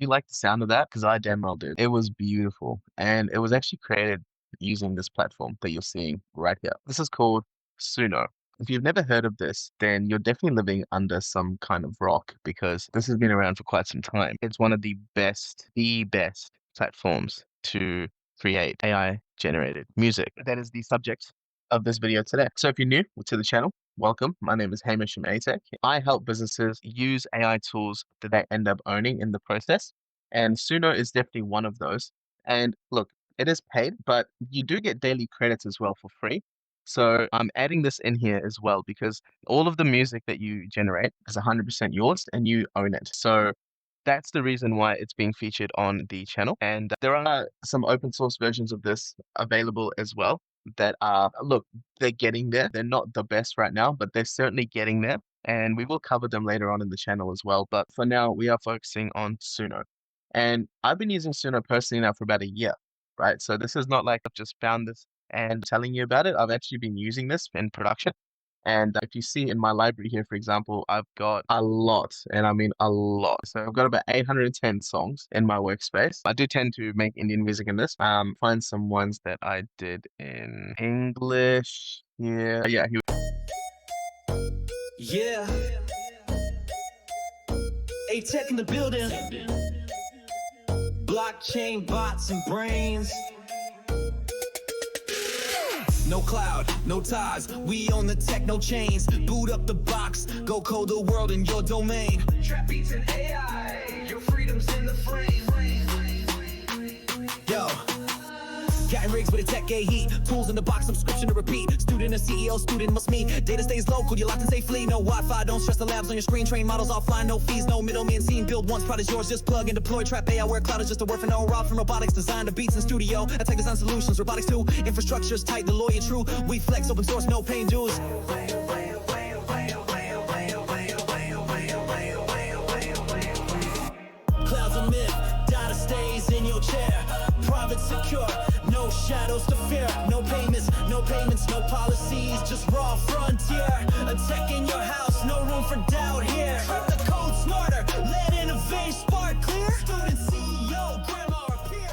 you like the sound of that, because I damn well did. It was beautiful, and it was actually created using this platform that you're seeing right here. This is called Suno. If you've never heard of this, then you're definitely living under some kind of rock because this has been around for quite some time. It's one of the best platforms to create AI generated music. That is the subject of this video today. So if you're new to the channel, welcome. My name is Hamish from ATech. I help businesses use AI tools that they end up owning in the process. And Suno is definitely one of those. And look, it is paid, but you do get daily credits as well for free. So I'm adding this in here as well because all of the music that you generate is 100% yours and you own it. So that's the reason why it's being featured on the channel. And there are some open source versions of this available as well that are, look, they're getting there. They're not the best right now, but they're certainly getting there. And we will cover them later on in the channel as well. But for now, we are focusing on Suno. And I've been using Suno personally now for about a year, right? So this is not like I've just found this and telling you about it. I've actually been using this in production. And if you see in my library here, for example, I've got a lot, and I mean a lot. So I've got about 810 songs in my workspace. I do tend to make Indian music in this. Find some ones that I did in English. Yeah. Yeah. A-Tech in the building. Blockchain, bots, and brains. No cloud, no ties, we own the tech, no chains. Boot up the box, go code the world in your domain. Trap beats and AI, your freedom's in the frame. Yo, got rigs with a tech A heat. Tools in the box, subscription to repeat. Student and CEO, student must meet. Data stays local, you're locked in safely. No Wi-Fi, don't stress the labs on your screen. Train models offline, no fees, no middleman scene. Build once, product is yours, just plug and deploy. Trap AI where cloud is just a word for no rob. From robotics design to beats in studio. Tech design solutions, robotics too. Infrastructure's tight, the lawyer true. We flex, open source, no paying dues. Clouds a myth, data stays in your chair. Private secure, no shadows to fear. No payments, no policies, just raw frontier. A tech in your house, no room for doubt here. Trap the code smarter, let innovation spark clear. Student CEO, grandma or peer.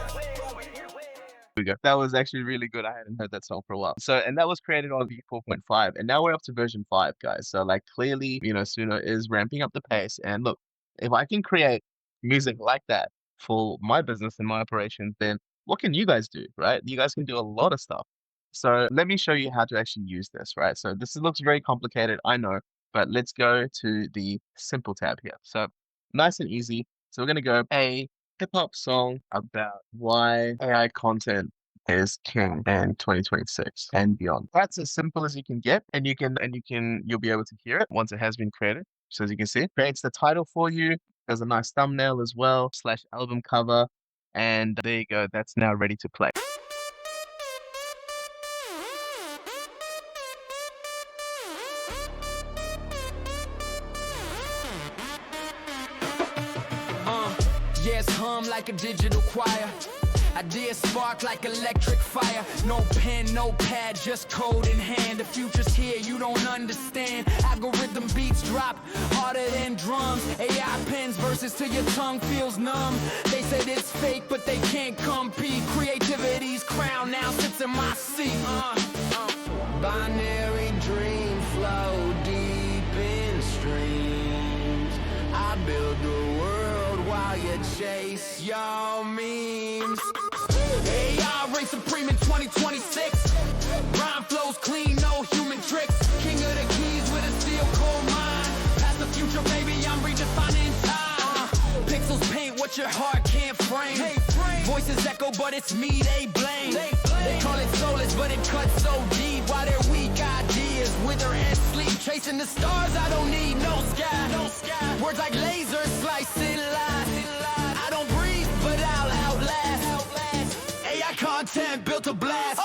We go. That was actually really good. I hadn't heard that song for a while. So, and that was created on V4.5, and now we're up to version 5, guys. So, like, clearly, Suno is ramping up the pace. And look, if I can create music like that for my business and my operations, then what can you guys do, right? You guys can do a lot of stuff. So let me show you how to actually use this, right? So this looks very complicated, I know, but let's go to the simple tab here. So nice and easy. So we're going to go a hip hop song about why AI content is king in 2026 and beyond. That's as simple as you can get, and you'll be able to hear it once it has been created. So as you can see, it creates the title for you. There's a nice thumbnail as well, / album cover. And there you go. That's now ready to play. Yes, hum like a digital choir. Ideas spark like electric fire. No pen, no pad, just code in hand. The future's here, you don't understand. Algorithm beats drop harder than drums. AI pens verses till your tongue feels numb. They said it's fake, but they can't compete. Creativity's crown now sits in my seat. Binary dream flow deep in streams. I build the world while you chase your memes. AI reigns supreme in 2026. Rhyme flows clean, no human tricks. King of the keys with a steel cold mind. Past the future, baby, I'm redefining time. Pixels paint what your heart can't frame. Voices echo, but it's me they blame. They call it soulless, but it cuts so deep. While their weak ideas wither and sleep. Chasing the stars, I don't need no sky. Words like lasers slicing lies. I don't breathe, but I'll outlast. AI content built to blast.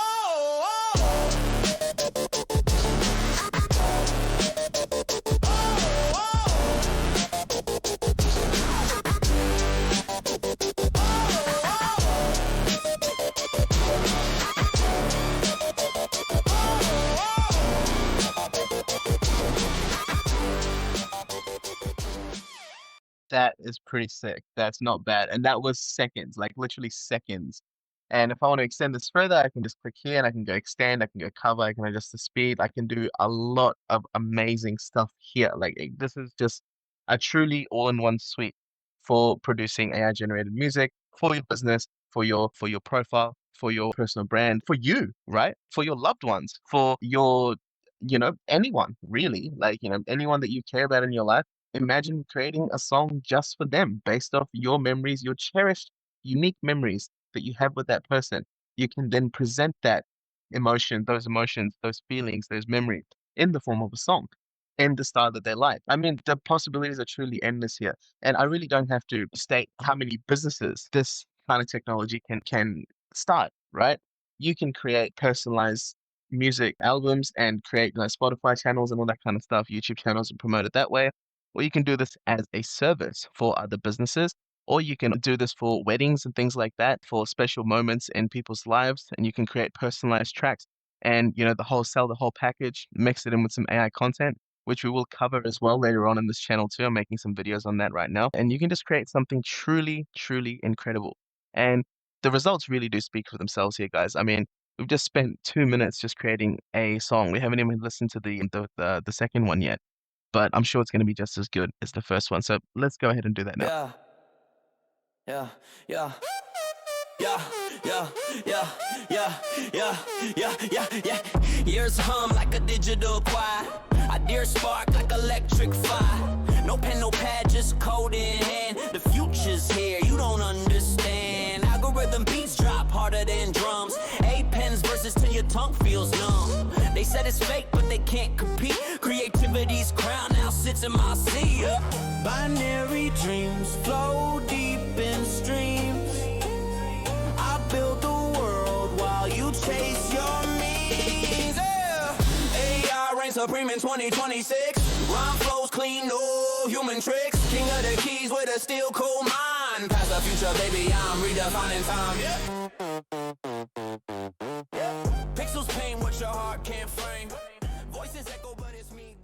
That is pretty sick. That's not bad. And that was seconds, like literally seconds. And if I want to extend this further, I can just click here and I can go extend, I can go cover, I can adjust the speed, I can do a lot of amazing stuff here. Like this is just a truly all-in-one suite for producing AI generated music for your business, for your profile, for your personal brand, for you, right? For your loved ones, for your, anyone really, like, anyone that you care about in your life. Imagine creating a song just for them based off your memories, your cherished, unique memories that you have with that person. You can then present that emotions, those feelings, those memories in the form of a song in the style that they like. I mean, the possibilities are truly endless here. And I really don't have to state how many businesses this kind of technology can start, right? You can create personalized music albums and create Spotify channels and all that kind of stuff, YouTube channels, and promote it that way. Or you can do this as a service for other businesses, or you can do this for weddings and things like that, for special moments in people's lives, and you can create personalized tracks and sell the whole package, mix it in with some AI content, which we will cover as well later on in this channel too. I'm making some videos on that right now. And you can just create something truly, truly incredible. And the results really do speak for themselves here, guys. I mean, we've just spent 2 minutes just creating a song. We haven't even listened to the second one yet, but I'm sure it's going to be just as good as the first one. So let's go ahead and do that now. Yeah, yeah, yeah. Yeah, yeah, yeah, yeah, yeah, yeah, yeah, yeah. Years hum like a digital choir. Ideas spark like electric fire. No pen, no pad, just code in hand. The future's here, you don't understand. Algorithm beats drop harder than drums. 8 pens versus 10, your tongue feels numb. They said it's fake, but they can't compete. Creativity's crown now sits in my seat. Binary dreams flow deep in streams. Build the world while you chase your means. Yeah. AI reigns supreme in 2026. Rhyme flows clean, no human tricks. King of the keys with a steel cold mind. Past the future, baby, I'm redefining time. Yeah. Pixels paint what your heart can't frame. Voices echo, but it's me.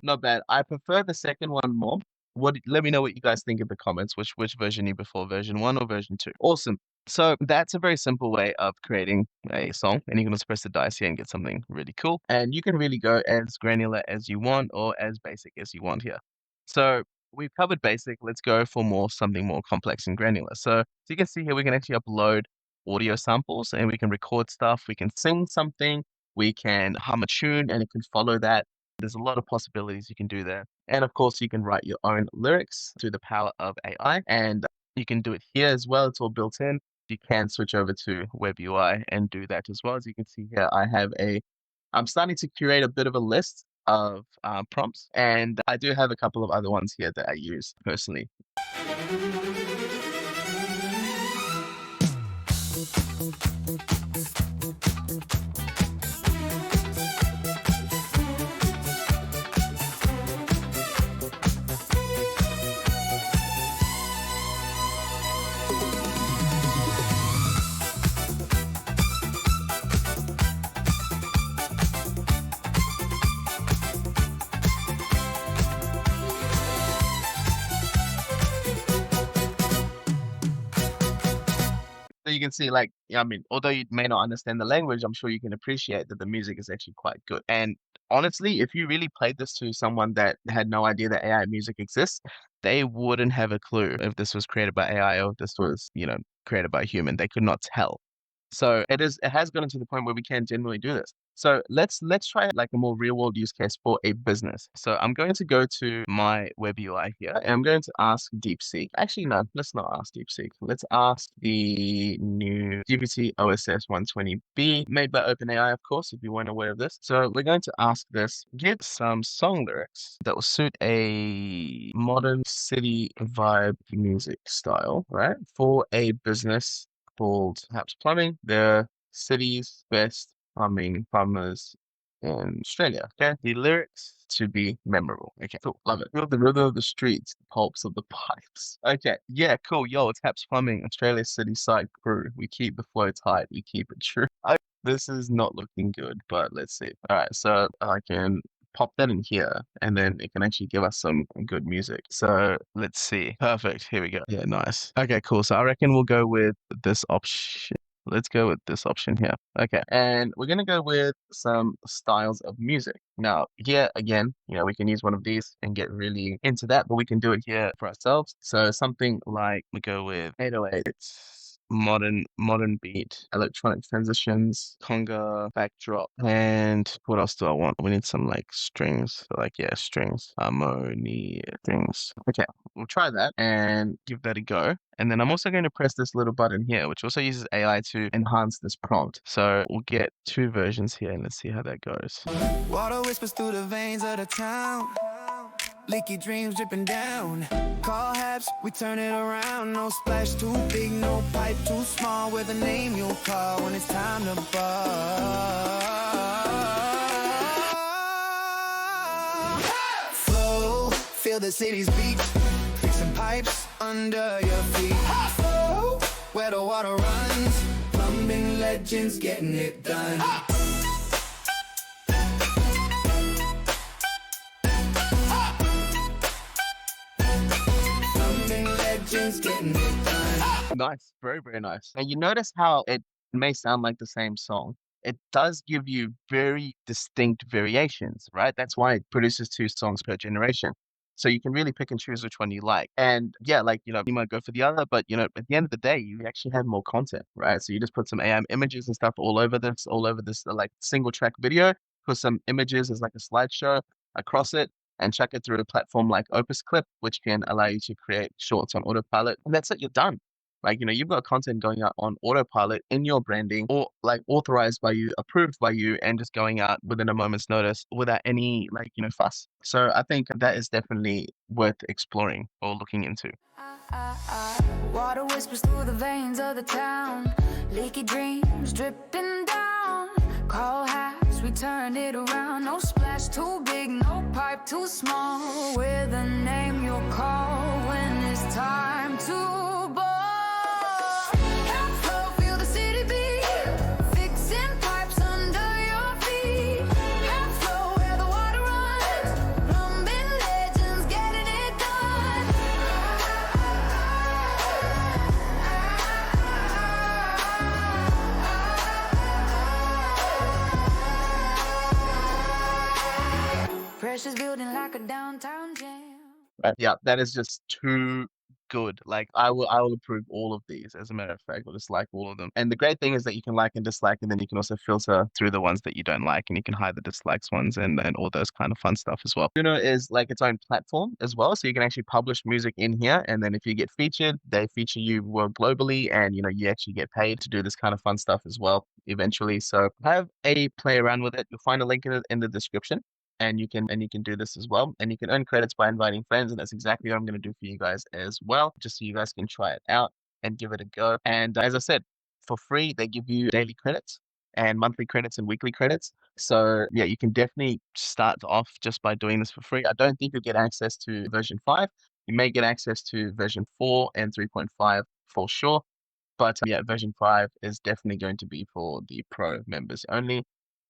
Not bad. I prefer the second one more. Let me know what you guys think in the comments. Which version you prefer, version 1 or version 2? Awesome. So that's a very simple way of creating a song, and you can just press the dice here and get something really cool. And you can really go as granular as you want or as basic as you want here. So we've covered basic. Let's go for something more complex and granular. So you can see here we can actually upload audio samples and we can record stuff. We can sing something. We can hum a tune and it can follow that. There's a lot of possibilities you can do there. And of course, you can write your own lyrics through the power of AI. And you can do it here as well. It's all built in. You can switch over to Web UI and do that as well. As you can see here, I'm starting to curate a bit of a list of prompts. And I do have a couple of other ones here that I use personally. So you can see, like, I mean, although you may not understand the language, I'm sure you can appreciate that the music is actually quite good. And honestly, if you really played this to someone that had no idea that AI music exists, they wouldn't have a clue if this was created by AI or if this was, created by a human. They could not tell. So it has gotten to the point where we can genuinely do this. So let's try like a more real world use case for a business. So I'm going to go to my web UI here and I'm going to ask DeepSeek. Actually, no, let's not ask DeepSeek. Let's ask the new GPT OSS 120B made by OpenAI, of course, if you weren't aware of this. So we're going to ask this, get some song lyrics that will suit a modern city vibe music style, right? For a business called perhaps plumbing, the city's best plumbers in Australia. Okay, the lyrics to be memorable. Okay, cool, love it. Feel the rhythm of the streets, the pulps of the pipes. Okay, yeah, cool. Yo, it's Haps Plumbing, Australia's city side crew. We keep the flow tight, we keep it true. This is not looking good, but let's see. All right, so I can pop that in here, and then it can actually give us some good music. So let's see. Perfect. Here we go. Yeah, nice. Okay, cool. So I reckon we'll go with this option. Let's go with this option here. Okay. And we're going to go with some styles of music. Now, here again, we can use one of these and get really into that, but we can do it here for ourselves. So something like we go with 808s, modern beat, electronic transitions, conga, backdrop, and what else do I want? We need some like strings. So, like, yeah, strings, harmony, strings. Okay, we'll try that and give that a go. And then I'm also going to press this little button here, which also uses AI to enhance this prompt. So we'll get two versions here, and let's see how that goes. Water whispers through the veins of the town. Leaky dreams dripping down. Call haps, we turn it around. No splash too big, no pipe too small. We're the name you'll call when it's time to ball. Flow, feel the city's beat. Fixing pipes under your feet. Flow, where the water runs. Plumbing legends getting it done. Getting it done. Nice, very, very nice. And you notice how it may sound like the same song. It does give you very distinct variations, right? That's why it produces 2 songs per generation. So you can really pick and choose which one you like. And yeah, like, you might go for the other, but at the end of the day, you actually have more content, right? So you just put some AI images and stuff all over this, like single track video, put some images as like a slideshow across it, and chuck it through a platform like Opus Clip, which can allow you to create shorts on autopilot. And that's it, you're done. Like, you've got content going out on autopilot in your branding, or like authorized by you, approved by you, and just going out within a moment's notice without any fuss. So I think that is definitely worth exploring or looking into. Water whispers through the veins of the town. Leaky dreams dripping down. Call haps, we turn it around. No splash too big, no pipe too small. We're the name you'll call when it's time to ball. Flow, feel the city beat. Fixing pipes under your feet. Flow, where the water runs. Plumbing legends getting it done. Pressure's building like a downtown jam. Right? Yeah, that is just too good. Like, I will approve all of these. As a matter of fact, I'll just like all of them. And the great thing is that you can like and dislike, and then you can also filter through the ones that you don't like, and you can hide the dislikes ones and all those kind of fun stuff as well. Suno is like its own platform as well, so you can actually publish music in here, and then if you get featured, they feature you globally, and you actually get paid to do this kind of fun stuff as well eventually. So have a play around with it. You'll find a link in the description. And you can do this as well, and you can earn credits by inviting friends, and that's exactly what I'm going to do for you guys as well, just so you guys can try it out and give it a go. And as I said, for free, they give you daily credits and monthly credits and weekly credits. So yeah, you can definitely start off just by doing this for free. I don't think you'll get access to version 5. You may get access to version 4 and 3.5 for sure. But yeah, version 5 is definitely going to be for the pro members only.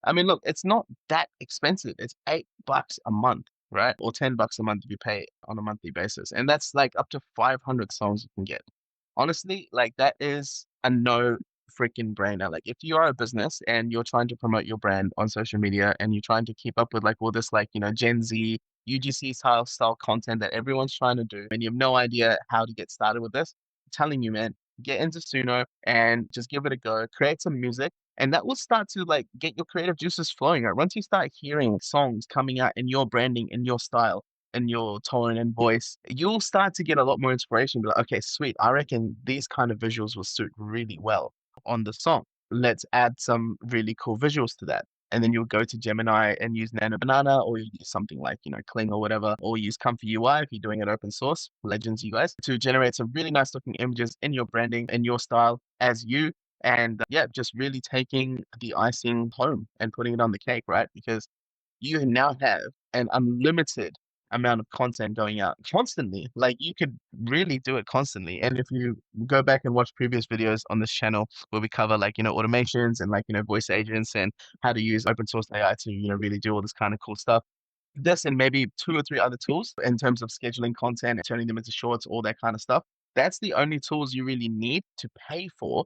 I mean, look, it's not that expensive. It's $8 a month, right? Or $10 a month if you pay on a monthly basis. And that's like up to 500 songs you can get. Honestly, like, that is a no freaking brainer. Like, if you are a business and you're trying to promote your brand on social media, and you're trying to keep up with like all this Gen Z, UGC style content that everyone's trying to do, and you have no idea how to get started with this, I'm telling you, man, get into Suno and just give it a go. Create some music. And that will start to like get your creative juices flowing. Right? Once you start hearing songs coming out in your branding, in your style, in your tone and voice, you'll start to get a lot more inspiration. Be like, okay, sweet. I reckon these kind of visuals will suit really well on the song. Let's add some really cool visuals to that. And then you'll go to Gemini and use Nano Banana, or you use something like, Kling or whatever, or use Comfy UI if you're doing it open source, legends, you guys, to generate some really nice looking images in your branding, in your style as you. And yeah, just really taking the icing home and putting it on the cake, right? Because you now have an unlimited amount of content going out constantly. Like, you could really do it constantly. And if you go back and watch previous videos on this channel where we cover automations and voice agents and how to use open source AI to, really do all this kind of cool stuff, this and maybe 2 or 3 other tools in terms of scheduling content and turning them into shorts, all that kind of stuff. That's the only tools you really need to pay for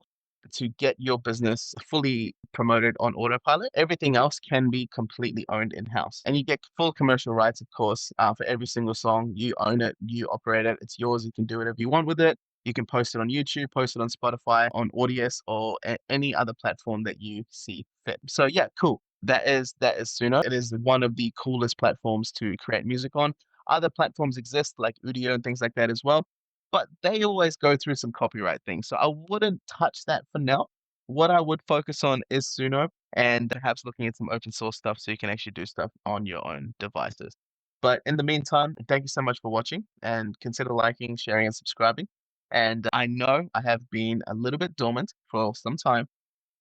to get your business fully promoted on autopilot. Everything else can be completely owned in-house. And you get full commercial rights, of course, for every single song. You own it, you operate it, it's yours. You can do whatever you want with it. You can post it on YouTube, post it on Spotify, on Audius, or any other platform that you see fit. So yeah, cool. That is Suno. It is one of the coolest platforms to create music on. Other platforms exist like Udio and things like that as well, but they always go through some copyright things. So I wouldn't touch that for now. What I would focus on is Suno and perhaps looking at some open source stuff so you can actually do stuff on your own devices. But in the meantime, thank you so much for watching and consider liking, sharing, and subscribing. And I know I have been a little bit dormant for some time,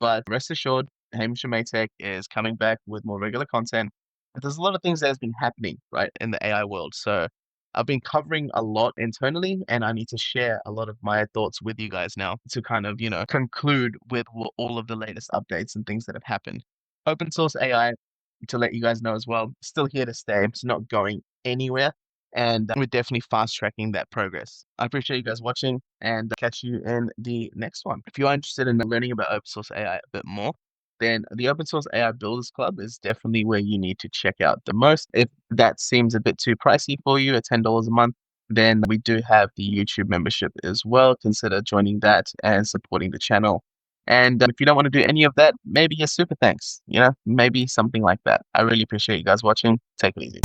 but rest assured, Hamish and Maytech is coming back with more regular content. And there's a lot of things that has been happening, right, in the AI world. So I've been covering a lot internally, and I need to share a lot of my thoughts with you guys now to kind of, conclude with all of the latest updates and things that have happened. Open source AI, to let you guys know as well, still here to stay. It's not going anywhere. And we're definitely fast tracking that progress. I appreciate you guys watching and catch you in the next one. If you are interested in learning about open source AI a bit more, then the Open Source AI Builders Club is definitely where you need to check out the most. If that seems a bit too pricey for you at $10 a month, then we do have the YouTube membership as well. Consider joining that and supporting the channel. And if you don't want to do any of that, maybe a super thanks, maybe something like that. I really appreciate you guys watching. Take it easy.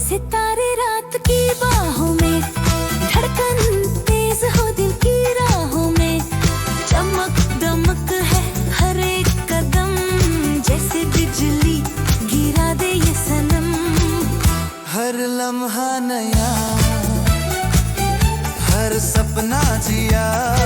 सितारे रात की बाहों में धड़कन तेज हो दिल की राहों में चमक दमक है हर एक कदम जैसे बिजली गिरा दे ये सनम हर लम्हा नया हर सपना जिया